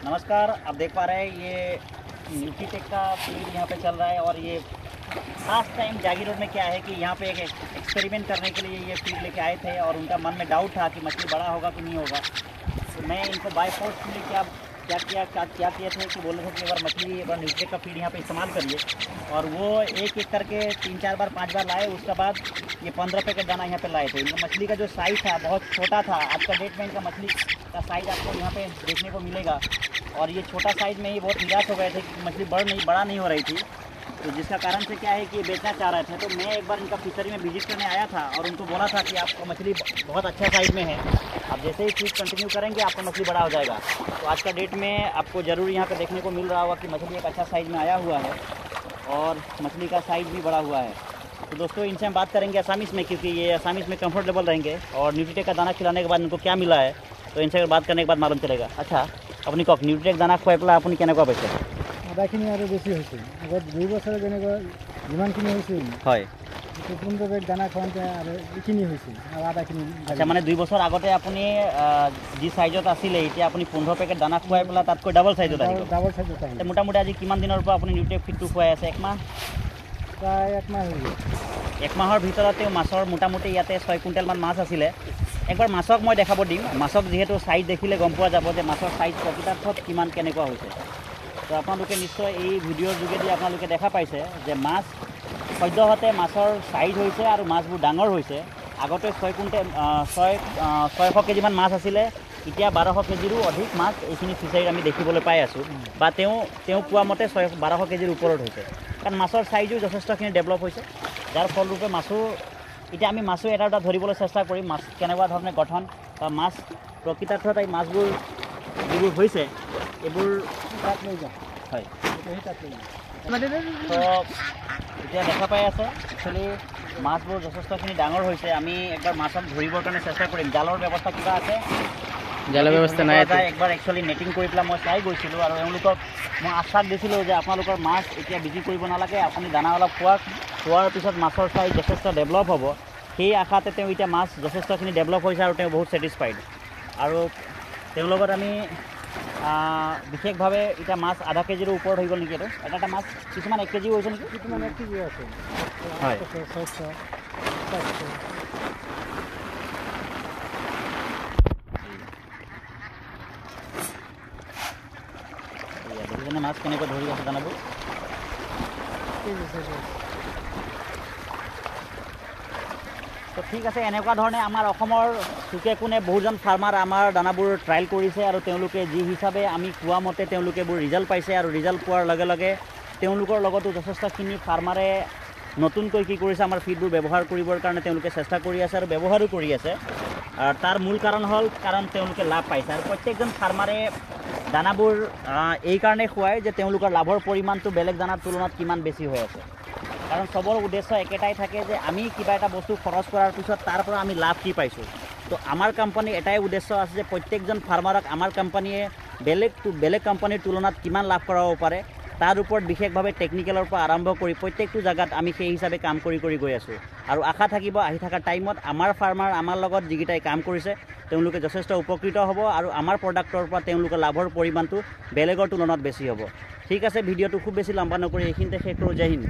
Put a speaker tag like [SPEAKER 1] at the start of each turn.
[SPEAKER 1] नमस्कार, आप देख पा रहे हैं ये न्यूट्रीटेक का फील्ड यहाँ पे चल रहा है और ये फर्स्ट टाइम जागी रोड में क्या है कि यहाँ पे एक एक्सपेरिमेंट करने के लिए ये फील्ड लेके आए थे और उनका मन में डाउट था कि मछली बड़ा होगा कि नहीं होगा। तो मैं इनको बाय फोर्स के लिए क्या किए थे कि बोल रहे थे कि एक बार मछली एक बार न्यूट्रीटेक का फीड यहाँ पे इस्तेमाल करिए और वो एक एक करके 3-4 बार 5 बार लाए। उसके बाद ये 15 पैकेट दाना यहाँ पे लाए थे। इनका मछली का जो साइज़ था बहुत छोटा था। आज का डेट में इनका मछली का साइज़ आपको यहाँ पे देखने को मिलेगा और ये छोटा साइज़ में ही बहुत निराश हो गए थे कि मछली बड़ा नहीं हो रही थी। तो जिसका कारण से क्या है कि बेचना चाह रहे थे। तो मैं एक बार इनका फिशरी में विजिट करने आया था और उनको बोला था कि आपका मछली बहुत अच्छा साइज़ में है, आप जैसे ही फीड कंटिन्यू करेंगे आपका मछली बड़ा हो जाएगा। तो आज का डेट में आपको ज़रूर यहाँ पे देखने को मिल रहा होगा कि मछली एक अच्छा साइज़ में आया हुआ है और मछली का साइज़ भी बड़ा हुआ है। तो दोस्तों इनसे हम बात करेंगे असामीज़ में, क्योंकि ये असामीज़ में कंफर्टेबल रहेंगे और न्यूट्रीटेक का दाना खिलाने के बाद इनको क्या मिला है तो इनसे अगर बात करने के बाद मालूम चलेगा। अच्छा अपनी कक न्यूट्रीटेक दाना खुआई पेला अपनी केनेकुवा पाइছে?
[SPEAKER 2] আদাখিনি আৰু বেছি হৈছে। আগত 2 বছৰ যেনেকুৱা যিমানখিনি হৈছিল
[SPEAKER 1] হয়
[SPEAKER 2] নতুন পেকেট দানা খুৱাওঁতে আৰু এইখিনি হৈছিল আৰু আদাখিনি।
[SPEAKER 1] আচ্ছা মানে 2 বছৰ আগতে আপুনি যি সাইজত আছিলে এতিয়া আপুনি 15 পেকেট দানা খুৱাই পেলা তাতকৈ ডাবল সাইজত আহিব।
[SPEAKER 2] ডাবল সাইজত আহিব।
[SPEAKER 1] মোটামুটি আজি কিমান দিনৰ পৰা আপুনি ন্यूट्रीटेक ফিডটো খুৱাই আছে? 1 মাহ?
[SPEAKER 2] প্ৰায় 1 মাহ হৈ গ'ল।
[SPEAKER 1] 1 মাহৰ ভিতৰতে মাছৰ মোটামুটি ইয়াতে 6 কুইণ্টেলমান মাছ আছিলে। একবাৰ মাছক মই দেখাব দিম। মাছক যিহেতু সাইজ দেখিলে গম পোৱা যাব যে মাছৰ সাইজ প্ৰকৃতাৰ্থত কিমান কেনেকুৱা হৈছে। তো আপোনালোকে নিশ্চয় এই ভিডিঅ'ৰ যোগেদি আপোনালোকে দেখা পাইছে যে মাছ সদ্যহতে মাছৰ সাইজ হৈছে আৰু মাছবোৰ ডাঙৰ হৈছে। আগতে 600 কেজিমান মাছ আছিলে, এতিয়া 1200 কেজিৰো অধিক মাছ এইখিনি ফিচাৰীত আমি দেখিবলৈ পাই আছোঁ বা তেওঁ কোৱা মতে 1200 কেজিৰ ওপৰত হৈছে। কাৰণ মাছৰ সাইজো যথেষ্টখিনি ডেভেলপ হৈছে, যাৰ ফলৰূপে মাছো এতিয়া আমি মাছো এটা এটা ধৰিবলৈ চেষ্টা কৰিম মাছ কেনেকুৱা ধৰণে গঠন বা মাছ প্ৰকৃতাৰ্থত এই মাছবোৰ যিবোৰ হৈছে এইবোৰ
[SPEAKER 2] তাত লৈ যাওঁ।
[SPEAKER 1] হয়
[SPEAKER 2] তাত লৈ যাওঁ।
[SPEAKER 1] তো এতিয়া দেখা পাই আছে একচুৱেলি মাছবোৰ যথেষ্টখিনি ডাঙৰ হৈছে। আমি একবাৰ মাছক ধৰিবৰ কাৰণে চেষ্টা কৰিম। জালৰ ব্যৱস্থা কিবা আছে?
[SPEAKER 3] জালৰ ব্যৱস্থা নাই।
[SPEAKER 1] একবাৰ একচুৱেলি নেটিং কৰি পেলাই মই চাই গৈছিলোঁ আৰু এওঁলোকক মই আশ্বাস দিছিলোঁ যে আপোনালোকৰ মাছ এতিয়া বিক্ৰী কৰিব নালাগে, আপুনি দানা অলপ খোৱাৰ পিছত মাছৰ চাইজ যথেষ্ট ডেভেলপ হ'ব। সেই আশাতে তেওঁ এতিয়া মাছ যথেষ্টখিনি ডেভেলপ হৈছে আৰু তেওঁ বহুত ছেটিছফাইড। আৰু তেওঁৰ লগত আমি বিশেষভাৱে এতিয়া মাছ আধা কেজিৰো ওপৰত হৈ গ'ল নেকি? এইটো এটা মাছ কিছুমান 1 কেজিও হৈছে নেকি?
[SPEAKER 2] কিছুমান 1 কেজি আছে।
[SPEAKER 1] হয় দেখিছেনে মাছ কেনেকৈ ধৰি আছে জানাব। তো ঠিক আছে, এনেকুৱা ধৰণে আমাৰ অসমৰ চুকে কোণে বহুজন ফাৰ্মাৰ আমাৰ দানাবোৰ ট্ৰায়েল কৰিছে আৰু তেওঁলোকে যি হিচাপে আমি কোৱা মতে তেওঁলোকে এইবোৰ ৰিজাল্ট পাইছে আৰু ৰিজাল্ট পোৱাৰ লগে লগে তেওঁলোকৰ লগতো যথেষ্টখিনি ফাৰ্মাৰে নতুনকৈ কি কৰিছে আমাৰ ফিডবোৰ ব্যৱহাৰ কৰিবৰ কাৰণে তেওঁলোকে চেষ্টা কৰি আছে আৰু ব্যৱহাৰো কৰি আছে। আৰু তাৰ মূল কাৰণ হ'ল কাৰণ তেওঁলোকে লাভ পাইছে আৰু প্ৰত্যেকজন ফাৰ্মাৰে দানাবোৰ এই কাৰণে খুৱায় যে তেওঁলোকৰ লাভৰ পৰিমাণটো বেলেগ দানাৰ তুলনাত কিমান বেছি হৈ আছে। কাৰণ চবৰ উদ্দেশ্য একেটাই থাকে যে আমি কিবা এটা বস্তু খৰচ কৰাৰ পিছত তাৰ পৰা আমি লাভ কি পাইছোঁ। তো আমাৰ কোম্পানীৰ এটাই উদ্দেশ্য আছে যে প্ৰত্যেকজন ফাৰ্মাৰক আমাৰ কোম্পানীয়ে বেলেগ কোম্পানীৰ তুলনাত কিমান লাভ কৰাব পাৰে তাৰ ওপৰত বিশেষভাৱে টেকনিকেলৰ পৰা আৰম্ভ কৰি প্ৰত্যেকটো জাগাত আমি সেই হিচাপে কাম কৰি গৈ আছোঁ। আৰু আশা থাকিব আহি থকা টাইমত আমাৰ ফাৰ্মাৰ আমাৰ লগত যিকেইটাই কাম কৰিছে তেওঁলোকে যথেষ্ট উপকৃত হ'ব আৰু আমাৰ প্ৰডাক্টৰ পৰা তেওঁলোকৰ লাভৰ পৰিমাণটো বেলেগৰ তুলনাত বেছি হ'ব। ঠিক আছে, ভিডিঅ'টো খুব বেছি লম্বা নকৰি এইখিনিতে শেষ কৰোঁ। জয় হিন্দ।